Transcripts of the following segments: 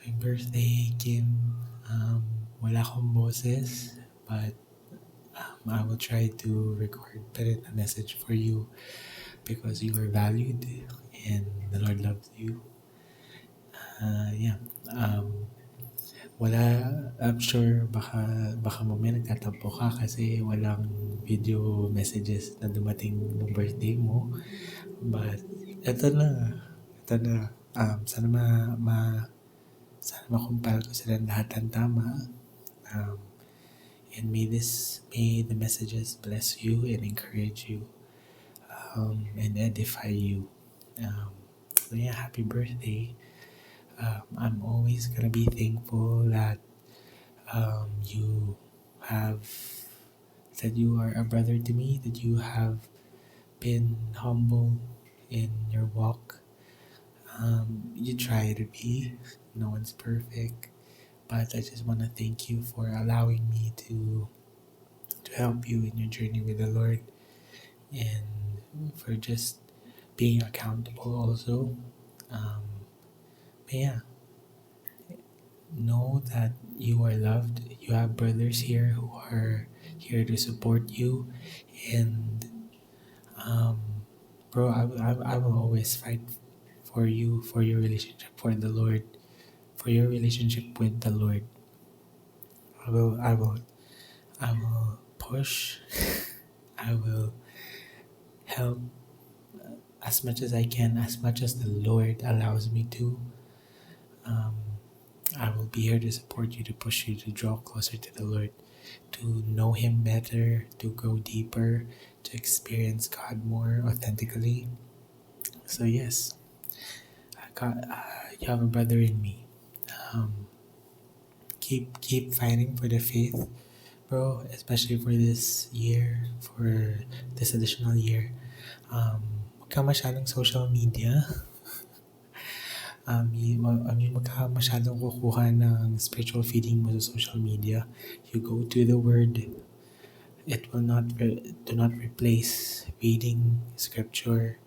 Happy birthday, Kim. Wala akong boses, but I will try to record a message for you because you are valued and the Lord loves you. Yeah. Wala, I'm sure baka mamaya nagtatampo ka kasi walang video messages na dumating ng birthday mo. But eto na. Ito na. Sana sana makumpile ko silang lahat ng tama. And may the messages bless you and encourage you and edify you. So yeah, happy birthday. I'm always gonna be thankful that you have that you are a brother to me, that you have been humble in your walk. You try to be. No one's perfect. But I just want to thank you for allowing me to help you in your journey with the Lord and for just being accountable also. But yeah, know that you are loved. You have brothers here who are here to support you. And bro, I will always fight for you, for your relationship for the Lord, for your relationship with the Lord. I will push. I will help as much as I can, as much as the Lord allows me to. I will be here to support you, to push you to draw closer to the Lord, to know Him better, to go deeper, to experience God more authentically. So yes, you have a brother in me. Keep fighting for the faith, bro, especially for this year, for this additional year. Huwag ka masyadong social media. Huwag ka masyadong kukuha ng spiritual feeding mo sa social media. You go to the Word. It will do not replace reading scripture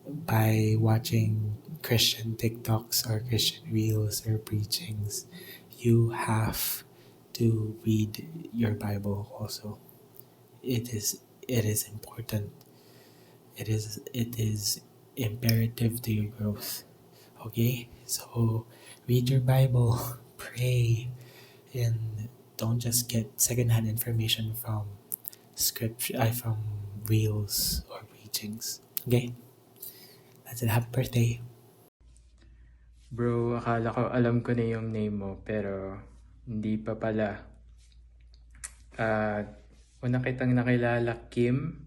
by watching Christian TikToks or Christian reels or preachings. You have to read your Bible also. It is important. It is imperative to your growth. Okay? So read your Bible, pray, and don't just get secondhand information from scripture, from reels or preachings. Okay? That's it. Happy birthday. Bro, akala ko alam ko na yung name mo, pero hindi pa pala. Una kitang nakilala, Kim.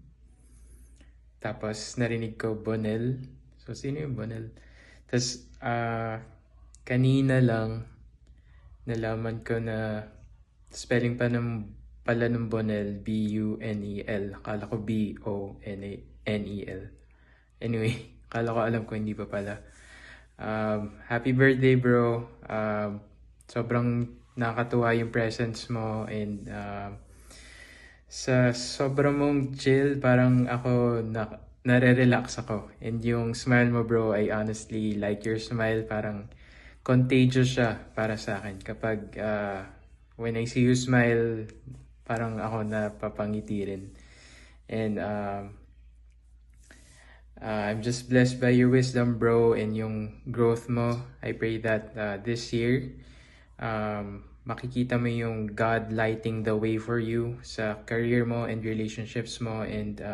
Tapos narinig ko, Bonel. So, sino yung Bonel? Tapos, kanina lang, nalaman ko na spelling pala ng Bonel, B-U-N-E-L. Akala ko B-O-N-E-L. Anyway, akala ko alam ko, hindi pa pala. Happy birthday, bro. Sobrang nakakatuwa yung presence mo, and sa sobrang mong chill, parang ako nare-relax ako. And yung smile mo, bro, I honestly like your smile. Parang contagious siya para sa akin. Kapag when I see you smile, parang ako napapangiti rin. And I'm just blessed by your wisdom, bro, and yung growth mo. I pray that this year, makikita mo yung God lighting the way for you sa career mo and relationships mo. And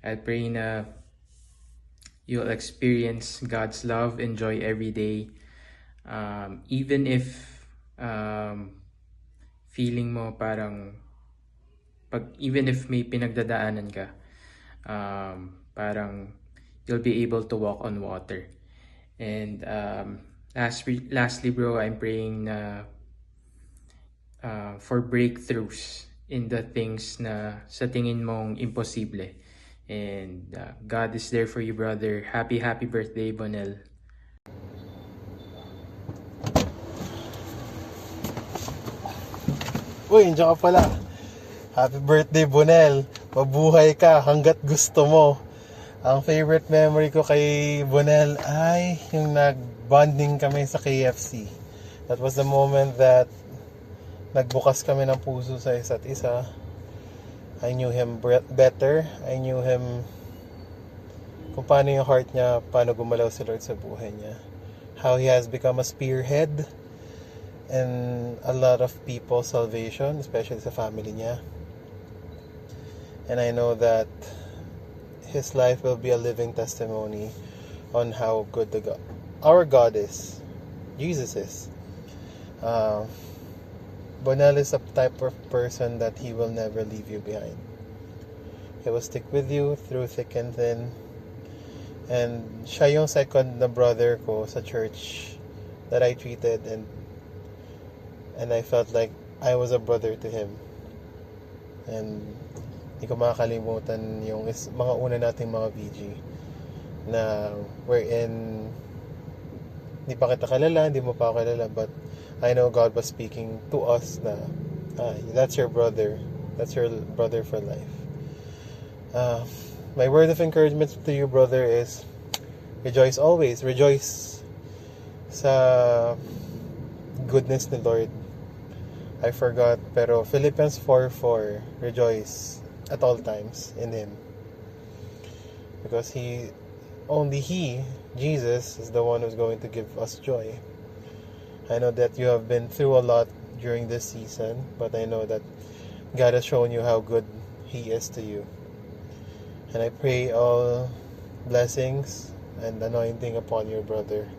I pray na you'll experience God's love and joy every day. Even if feeling mo parang, even if may pinagdadaanan ka, parang you'll be able to walk on water. And lastly, bro, I'm praying for breakthroughs in the things na sa tingin mong imposible. And God is there for you, brother. Happy birthday, Bonel. Uy, nandiyan ka pala. Happy birthday, Bonel. Mabuhay ka hanggat gusto mo. Ang favorite memory ko kay Bonel ay yung nag-bonding kami sa KFC. That was the moment that nagbukas kami ng puso sa isa't isa. I knew him better. I knew him kung paano yung heart niya, paano gumalaw si Lord sa buhay niya. How he has become a spearhead in a lot of people's salvation, especially sa family niya. And I know that his life will be a living testimony on how good our God is. Jesus is. Bonel is a type of person that he will never leave you behind. He will stick with you through thick and thin. And siya yung second na brother ko sa church that I treated and I felt like I was a brother to him. And hindi ko makakalimutan yung mga una nating mga VG na wherein hindi pa kita kalala, hindi mo pa ako kalala, but I know God was speaking to us na that's your brother. That's your brother for life. My word of encouragement to you, brother, is rejoice always. Rejoice sa goodness ni Lord. I forgot, pero Philippians 4:4, rejoice at all times in Him. Because only He, Jesus, is the one who's going to give us joy. I know that you have been through a lot during this season, but I know that God has shown you how good He is to you. And I pray all blessings and anointing upon your brother.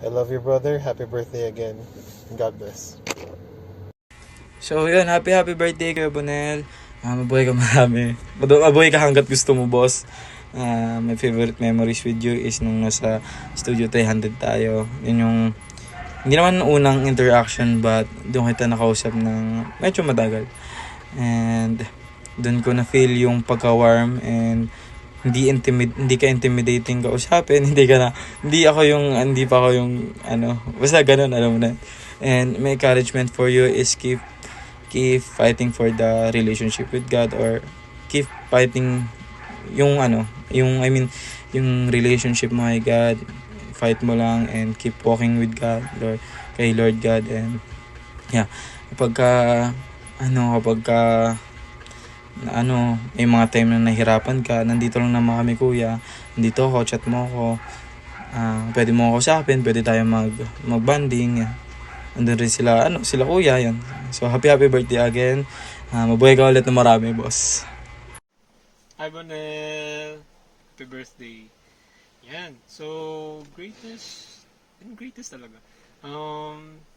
I love your brother. Happy birthday again. God bless. So yun, happy birthday Kuya Bonel. Mabuhay ka marami. Mabuhay ka hanggat gusto mo, boss. My favorite memories with you is nung nasa Studio 300 tayo. Yun yung, hindi naman unang interaction, but doon kita nakausap ng medyo matagal. And doon ko na feel yung pagka-warm and hindi ka intimidating kausapin, hindi pa ako yung basta ganun, alam mo na. And my encouragement for you is keep fighting for the relationship with God, or keep fighting yung yung relationship mo kay God. Fight mo lang and keep walking with God, kay Lord God. And yeah, kapag may mga time na nahirapan ka, nandito lang naman kami, kuya. Nandito ako, chat mo ako. Pwede mo ako usapin, pwede tayo mag-banding. Andun rin sila kuya, yan. So, happy birthday again. Mabuhay ka ulit na marami, boss. Hi, Bonel! Happy birthday. Yan. So, greatest talaga.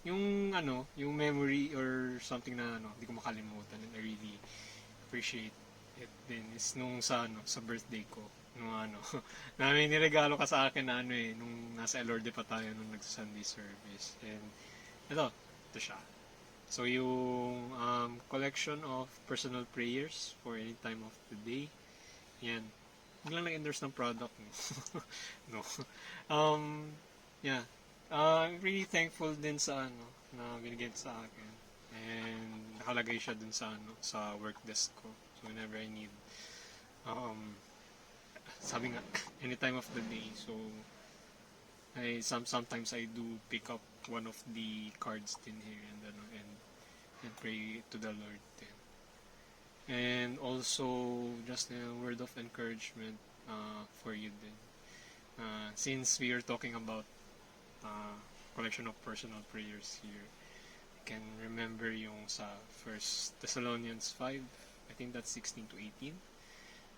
Yung memory or something na hindi ko makalimutan, and I really appreciate it din is nung sa birthday ko. Na may niregalo ka sa akin na nung nasa Elorde pa tayo nung nagsa-Sunday service. And ito siya. So yung collection of personal prayers for any time of the day. Yan. Huwag lang nag-endorse ng product mo. No. Yeah. I'm really thankful din sa na binigay sa akin. And nakalagay siya dun sa work desk ko. So whenever I need sabi nga any time of the day. So sometimes I do pick up one of the cards din here and pray to the Lord din. And also just a word of encouragement for you din. Since we are talking about collection of personal prayers here, can remember yung sa 1 Thessalonians 5, I think that's 16 to 18.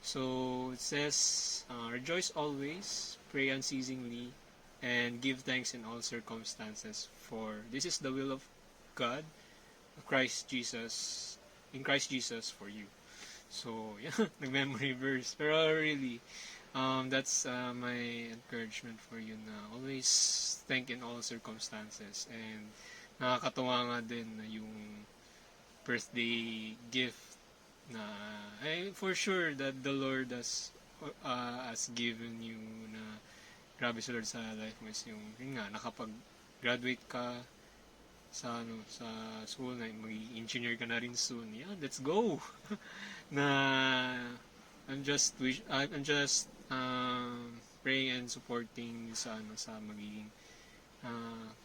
So it says, rejoice always, pray unceasingly, and give thanks in all circumstances, for this is the will of God in Christ Jesus for you. So yeah, nag-memory verse, pero really that's my encouragement for you na always thank in all circumstances. And nakakatuwa nga din na yung birthday gift na for sure that the Lord has given you, na grabe sa Lord sa life mo, is yun nga, nakapag-graduate ka sa school, na maging engineer ka na rin soon. Yeah, let's go. Na I'm just praying and supporting sa sa magiging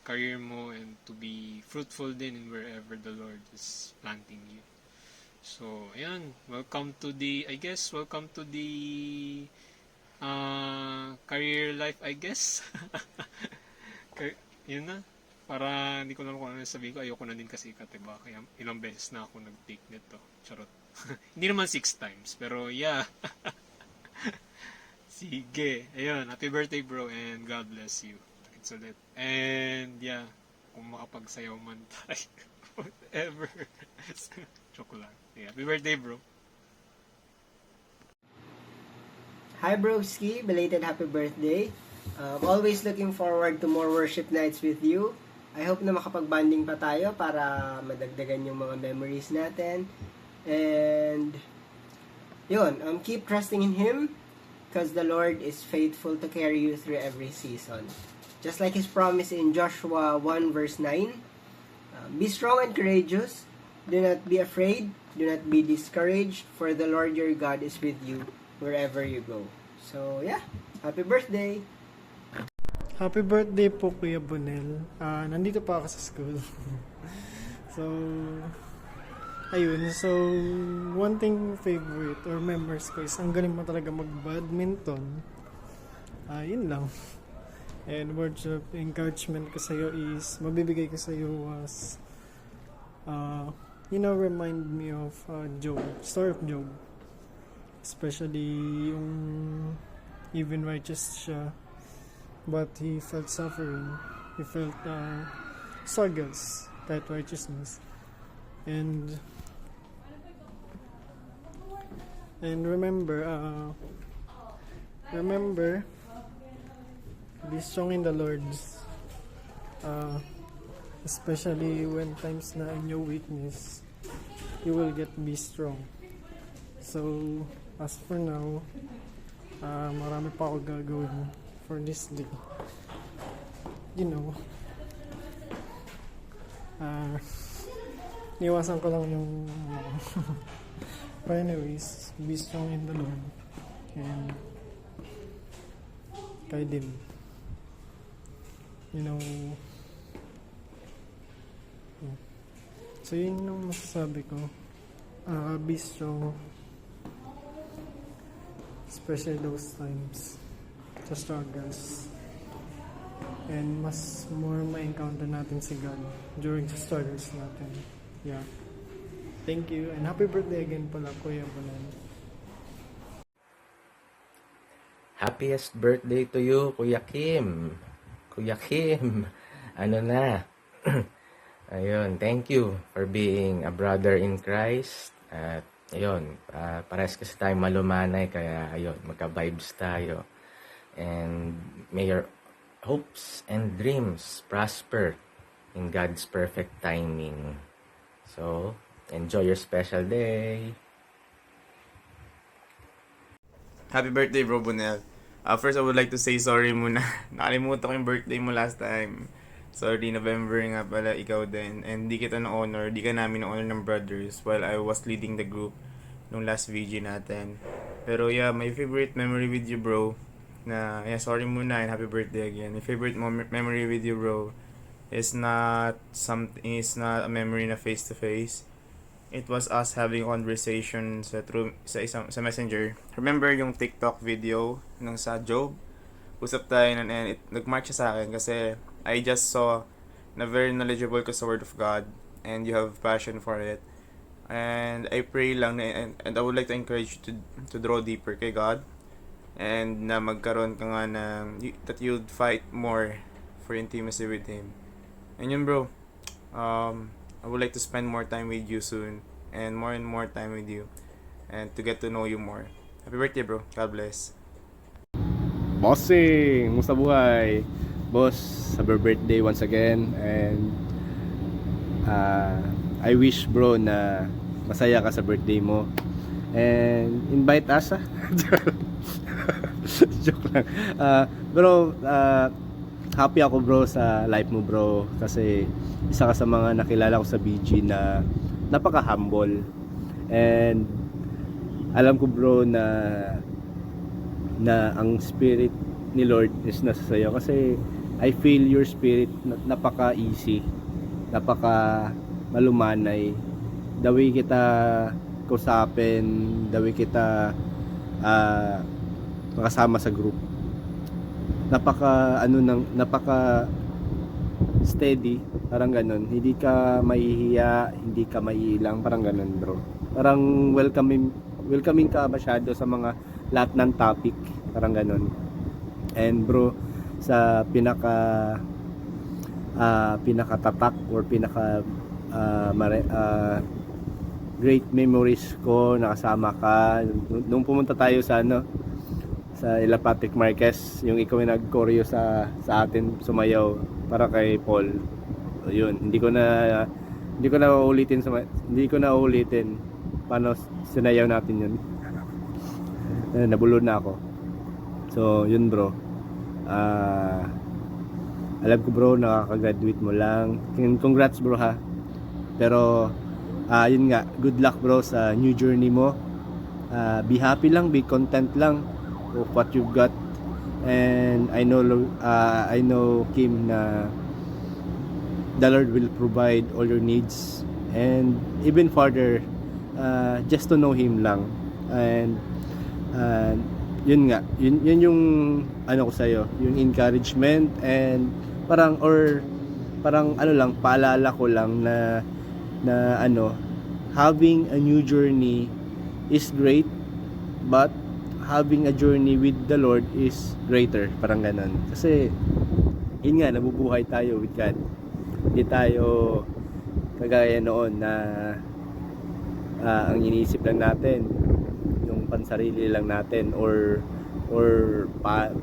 career mo, and to be fruitful din in wherever the Lord is planting you. So, ayan, welcome to the career life, I guess. Yun na. Para hindi ko na kung ano sabihin ko, ayoko na din kasi diba? Kaya ilang beses na ako nag-take nito. Charot. Hindi naman 6 times, pero yeah. Sige. Ayun, happy birthday bro, and God bless you. It's ulit. And yeah, kung makapagsayaw man tayo. Whatever. Joke lang. Yeah, happy birthday bro. Hi broski, belated happy birthday. Always looking forward to more worship nights with you. I hope na makapag-banding pa tayo para madagdagan yung mga memories natin. And yun, keep trusting in Him because the Lord is faithful to carry you through every season. Just like His promise in Joshua 1 verse 9, be strong and courageous. Do not be afraid. Do not be discouraged, for the Lord your God is with you wherever you go. So yeah, happy birthday! Happy birthday po Kuya Bonel. Nandito pa ako sa school. So, ayun. So, one thing favorite or memories ko is ang galing mo talaga mag-badminton. Yun lang. And words of encouragement ko sa'yo is, mabibigay ko sa'yo was, remind me of Job, story of Job. Especially yung even righteous siya, but he felt suffering, he felt struggles, that righteousness, and remember, be strong in the Lord, especially when times na in your weakness, you will be strong. So as for now, marami pa ako gagawin for this day. Niwasan ko lang yung but anyways, be strong in the Lord and kay din, so yun yung masasabi ko. Be strong, especially those times, sa struggles, and mas more ma-encounter natin si God during the struggles natin. Yeah. Thank you, and happy birthday again pala Kuya Bonel. Happiest birthday to you, Kuya Kim. Kuya Kim, ano na? Ayun, thank you for being a brother in Christ. At ayun, parehas kasi tayo malumanay, kaya ayun, magka-vibes tayo. And may your hopes and dreams prosper in God's perfect timing. So, enjoy your special day. Happy birthday, Bro Bonel. First, I would like to say sorry muna. Nakalimutan ko yung birthday mo last time. Sorry, November nga pala, ikaw din. And di kita na-honor, di ka namin na-honor ng brothers while I was leading the group nung last VG natin. Pero yeah, my favorite memory with you, bro, sorry muna and happy birthday again. My favorite memory with you, bro, is not a memory na face to face. It was us having conversation sa Messenger. Remember yung TikTok video nung sa Job? Usap tayo and nag-mark siya sa akin kasi I just saw na very knowledgeable ka sa Word of God and you have passion for it. And I pray lang and I would like to encourage you to draw deeper kay God, and na magkaroon ka nga that you'd fight more for intimacy with Him. And yun, bro, I would like to spend more time with you soon and more time with you and to get to know you more. Happy birthday, bro. God bless. Bossing! Musta buhay? Boss, happy birthday once again, and I wish, bro, na masaya ka sa birthday mo and invite us, joke lang. Bro, happy ako, bro, sa life mo, bro, kasi isa ka sa mga nakilala ko sa BG na napaka-humble, and alam ko, bro, na na ang spirit ni Lord is nasa sayo, kasi I feel your spirit napaka-easy, napaka malumanay, the way kita kausapin, the way kita makasama sa group, napaka steady, parang ganun. Hindi ka mahihiya, hindi ka maiilang, parang ganun, bro. Parang welcoming ka masyado sa mga lahat ng topic, parang ganun. And bro, sa pinakatatak or great memories ko, nakasama ka nung pumunta tayo sa sa Ila Patrick Marquez, yung ikaw yung nag-choreo sa atin, sumayaw para kay Paul. So, yun, hindi ko na ulitin paano sinayaw natin yun. Nabulod na ako. So yun, bro. Alam ko, bro, nakaka-graduate mo lang. Congrats, bro, ha. Pero yun nga, good luck, bro, sa new journey mo. Be happy lang, be content lang of what you've got. And I know Kim, na the Lord will provide all your needs, and even further, just to know Him lang. And yun nga, yun yung ano ko sa'yo, yung encouragement, and parang paalala ko lang na having a new journey is great, but having a journey with the Lord is greater, parang ganon. Kasi yun nga, nabubuhay tayo with God. Hindi tayo kagaya noon na ang iniisip lang natin yung pansarili lang natin, or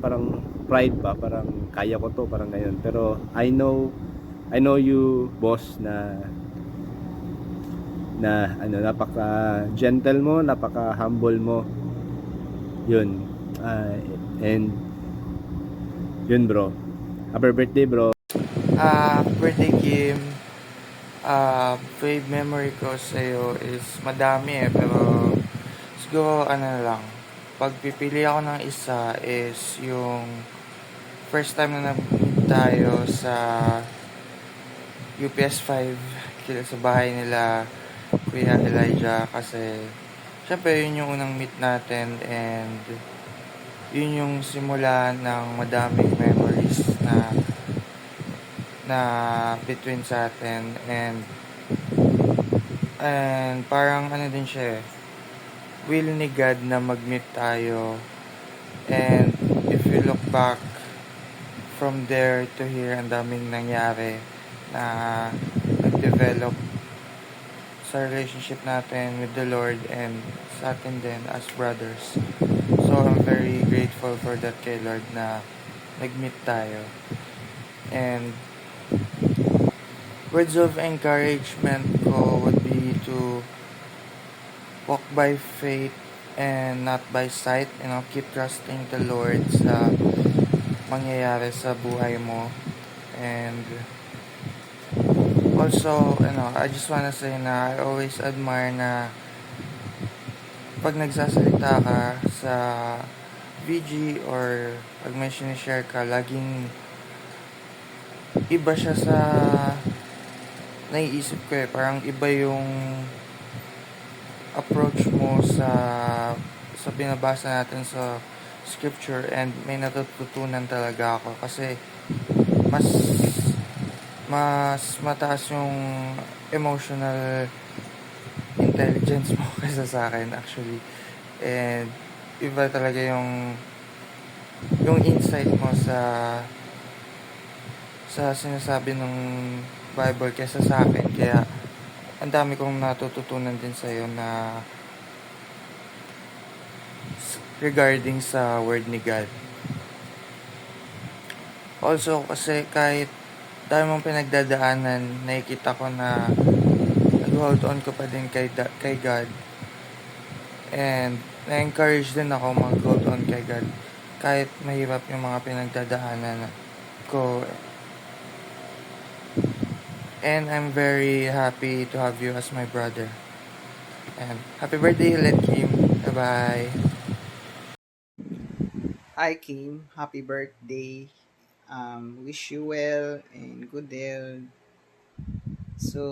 parang pride ba, parang kaya ko to, parang ganyan. Pero I know you, boss, na napaka gentle mo, napaka humble mo, yun. And yun, bro, happy birthday, bro. Birthday, Kim. Fave memory ko sa'yo is madami pero siguro lang, pagpipili ako ng isa is yung first time na nag-meet tayo sa UPS 5 sa bahay nila Kuya Elijah, kasi syempre yun yung unang meet natin, and yun yung simula ng madaming memories na between sa atin, and parang din siya, will ni God na mag-meet tayo. And if you look back from there to here, ang daming nangyari na nag-develop sa relationship natin with the Lord and sa atin din as brothers. So I'm very grateful for that kay Lord na nag-meet tayo. And words of encouragement ko would be to walk by faith and not by sight. Keep trusting the Lord sa mangyayari sa buhay mo. And also, I just wanna say na I always admire na pag nagsasalita ka sa VG or pag may sinishare ka, laging iba siya sa naiisip ko. Parang iba yung approach mo sa binabasa natin sa scripture, and may natututunan talaga ako kasi mas mataas yung emotional intelligence mo kaysa sa akin, actually. And iba talaga yung insight mo sa sinasabi ng Bible kaysa sa akin. Kaya ang dami kong natututunan din sa'yo na regarding sa word ni God. Also, kasi kahit dahil mong pinagdadaanan, nakikita ko na nag-hold on ko pa din kay God. And na-encourage din ako mag-hold on kay God kahit mahirap yung mga pinagdadaanan ko. And I'm very happy to have you as my brother. And happy birthday, Let Kim. Bye-bye. Hi Kim, happy birthday. Wish you well and good health. So,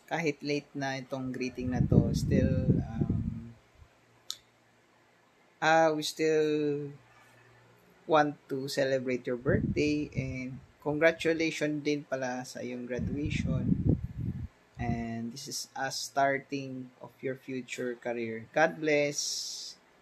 kahit late na itong greeting na to, still, we still want to celebrate your birthday and congratulations din pala sa iyong graduation. And this is a starting of your future career. God bless.